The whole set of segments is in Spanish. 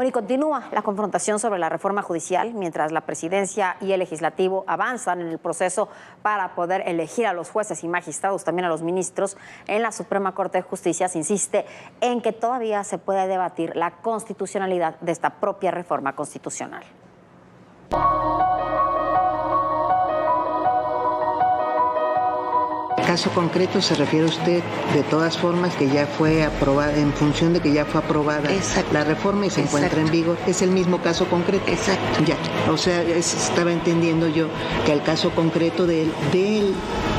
Bueno, y continúa la confrontación sobre la reforma judicial mientras la presidencia y el legislativo avanzan en el proceso para poder elegir a los jueces y magistrados, también a los ministros. En la Suprema Corte de Justicia se insiste en que todavía se puede debatir la constitucionalidad de esta propia reforma constitucional. Caso concreto se refiere usted de todas formas que ya fue aprobada, en función de que ya fue aprobada la reforma y se encuentra en vigor. Es el mismo caso concreto. Exacto. Ya, o sea, estaba entendiendo yo que el caso concreto de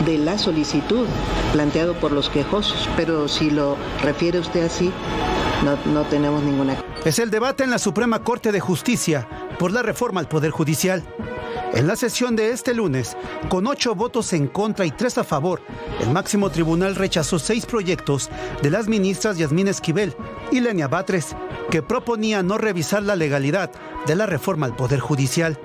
la solicitud planteado por los quejosos, pero si lo refiere usted así, no tenemos ninguna. Es el debate en la Suprema Corte de Justicia por la reforma al Poder Judicial. En la sesión de este lunes, con 8 votos en contra y 3 a favor, el máximo tribunal rechazó 6 proyectos de las ministras Yasmín Esquivel y Lenia Batres, que proponían no revisar la legalidad de la reforma al Poder Judicial.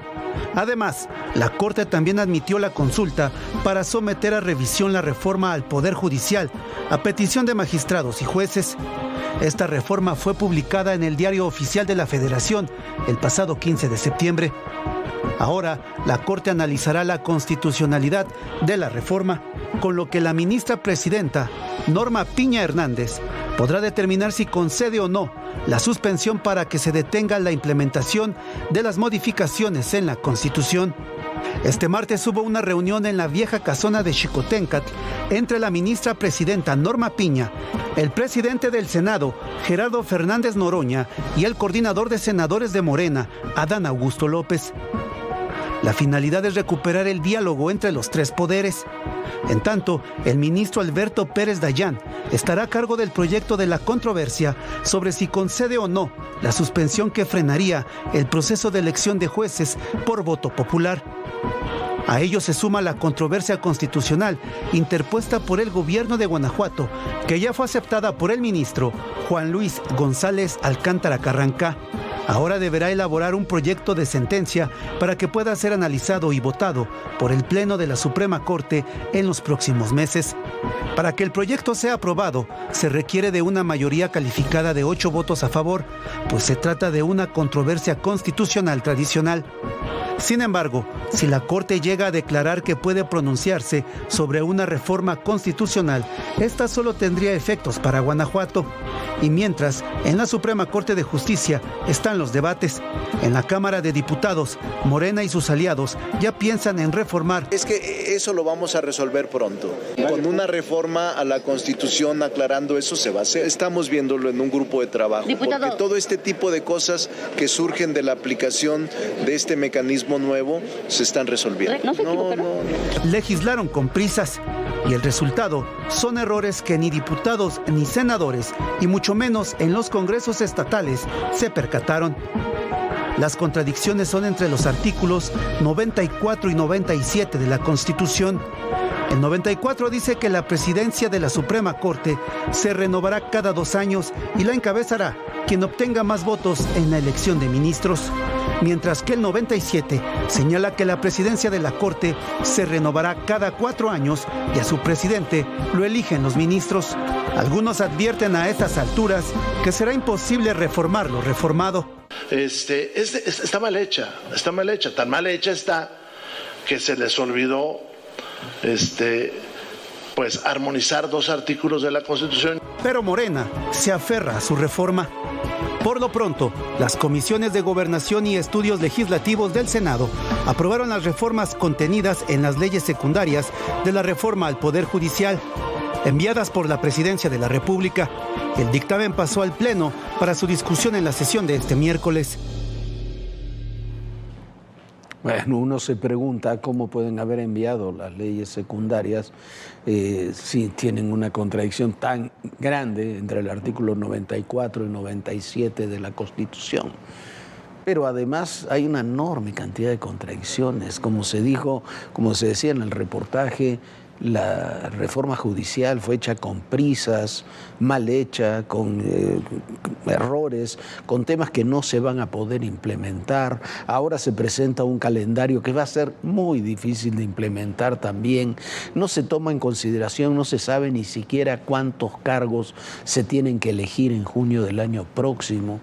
Además, la Corte también admitió la consulta para someter a revisión la reforma al Poder Judicial a petición de magistrados y jueces. Esta reforma fue publicada en el Diario Oficial de la Federación el pasado 15 de septiembre. Ahora, la Corte analizará la constitucionalidad de la reforma, con lo que la ministra presidenta, Norma Piña Hernández, podrá determinar si concede o no la suspensión para que se detenga la implementación de las modificaciones en la Constitución. Este martes hubo una reunión en la vieja casona de Xicoténcatl entre la ministra presidenta Norma Piña, el presidente del Senado, Gerardo Fernández Noroña, y el coordinador de senadores de Morena, Adán Augusto López. La finalidad es recuperar el diálogo entre los 3 poderes. En tanto, el ministro Alberto Pérez Dayán estará a cargo del proyecto de la controversia sobre si concede o no la suspensión que frenaría el proceso de elección de jueces por voto popular. A ello se suma la controversia constitucional interpuesta por el gobierno de Guanajuato, que ya fue aceptada por el ministro Juan Luis González Alcántara Carranca. Ahora deberá elaborar un proyecto de sentencia para que pueda ser analizado y votado por el Pleno de la Suprema Corte en los próximos meses. Para que el proyecto sea aprobado, se requiere de una mayoría calificada de 8 votos a favor, pues se trata de una controversia constitucional tradicional. Sin embargo, si la Corte llega a declarar que puede pronunciarse sobre una reforma constitucional, esta solo tendría efectos para Guanajuato. Y mientras, en la Suprema Corte de Justicia están los debates. En la Cámara de Diputados, Morena y sus aliados ya piensan en reformar. Es que eso lo vamos a resolver pronto. Con una reforma a la Constitución aclarando eso se va a hacer. Estamos viéndolo en un grupo de trabajo. Diputado. Porque todo este tipo de cosas que surgen de la aplicación de este mecanismo nuevo se están resolviendo. No. Legislaron con prisas y el resultado son errores que ni diputados ni senadores, y mucho menos en los congresos estatales, se percataron. Las contradicciones son entre los artículos 94 y 97 de la Constitución. El 94 dice que la presidencia de la Suprema Corte se renovará cada 2 años y la encabezará quien obtenga más votos en la elección de ministros, mientras que el 97 señala que la presidencia de la Corte se renovará cada 4 años y a su presidente lo eligen los ministros. Algunos advierten a estas alturas que será imposible reformar lo reformado. Está mal hecha, tan mal hecha está que se les olvidó pues armonizar 2 artículos de la Constitución. Pero Morena se aferra a su reforma. Por lo pronto, las comisiones de Gobernación y Estudios Legislativos del Senado aprobaron las reformas contenidas en las leyes secundarias de la reforma al Poder Judicial, enviadas por la Presidencia de la República. El dictamen pasó al Pleno para su discusión en la sesión de este miércoles. Bueno, uno se pregunta cómo pueden haber enviado las leyes secundarias si tienen una contradicción tan grande entre el artículo 94 y 97 de la Constitución. Pero además hay una enorme cantidad de contradicciones. Como se dijo, como se decía en el reportaje, la reforma judicial fue hecha con prisas, mal hecha, con errores, con temas que no se van a poder implementar. Ahora se presenta un calendario que va a ser muy difícil de implementar también. No se toma en consideración, no se sabe ni siquiera cuántos cargos se tienen que elegir en junio del año próximo.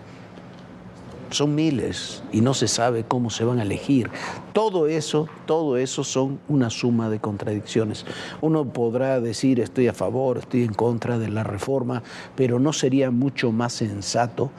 son miles y no se sabe cómo se van a elegir. Todo eso son una suma de contradicciones. Uno podrá decir estoy a favor, estoy en contra de la reforma, pero ¿no sería mucho más sensato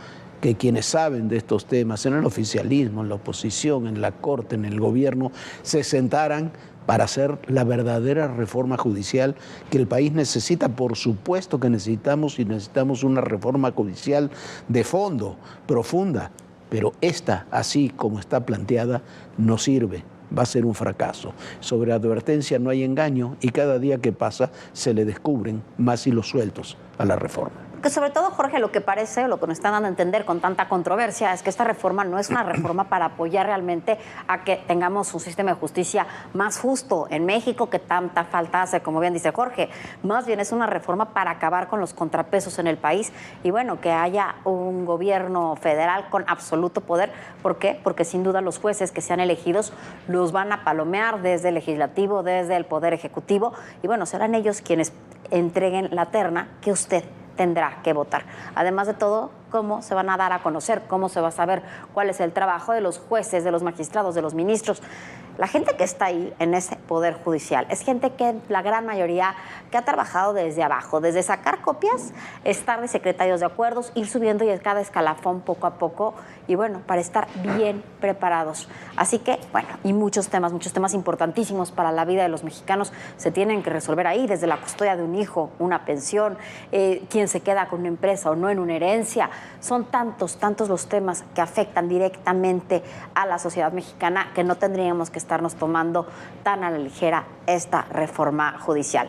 que quienes saben de estos temas, en el oficialismo, en la oposición, en la Corte, en el gobierno, se sentaran para hacer la verdadera reforma judicial que el país necesita? Por supuesto que necesitamos, y necesitamos una reforma judicial de fondo, profunda, pero esta, así como está planteada, no sirve, va a ser un fracaso. Sobre advertencia no hay engaño y cada día que pasa se le descubren más hilos sueltos a la reforma. Que sobre todo, Jorge, lo que parece, lo que nos están dando a entender con tanta controversia es que esta reforma no es una reforma para apoyar realmente a que tengamos un sistema de justicia más justo en México, que tanta falta hace, como bien dice Jorge. Más bien es una reforma para acabar con los contrapesos en el país y, bueno, que haya un gobierno federal con absoluto poder. ¿Por qué? Porque sin duda los jueces que sean elegidos los van a palomear desde el legislativo, desde el poder ejecutivo y, bueno, serán ellos quienes entreguen la terna que usted tendrá que votar. Además de todo, cómo se van a dar a conocer, cómo se va a saber cuál es el trabajo de los jueces, de los magistrados, de los ministros. La gente que está ahí en ese poder judicial es gente que la gran mayoría que ha trabajado desde abajo, desde sacar copias, estar de secretarios de acuerdos, ir subiendo y cada escalafón poco a poco y, bueno, para estar bien preparados. Así que, bueno, y muchos temas importantísimos para la vida de los mexicanos se tienen que resolver ahí, desde la custodia de un hijo, una pensión, quién se queda con una empresa o no en una herencia. Son tantos los temas que afectan directamente a la sociedad mexicana que no tendríamos que estarnos tomando tan a la ligera esta reforma judicial.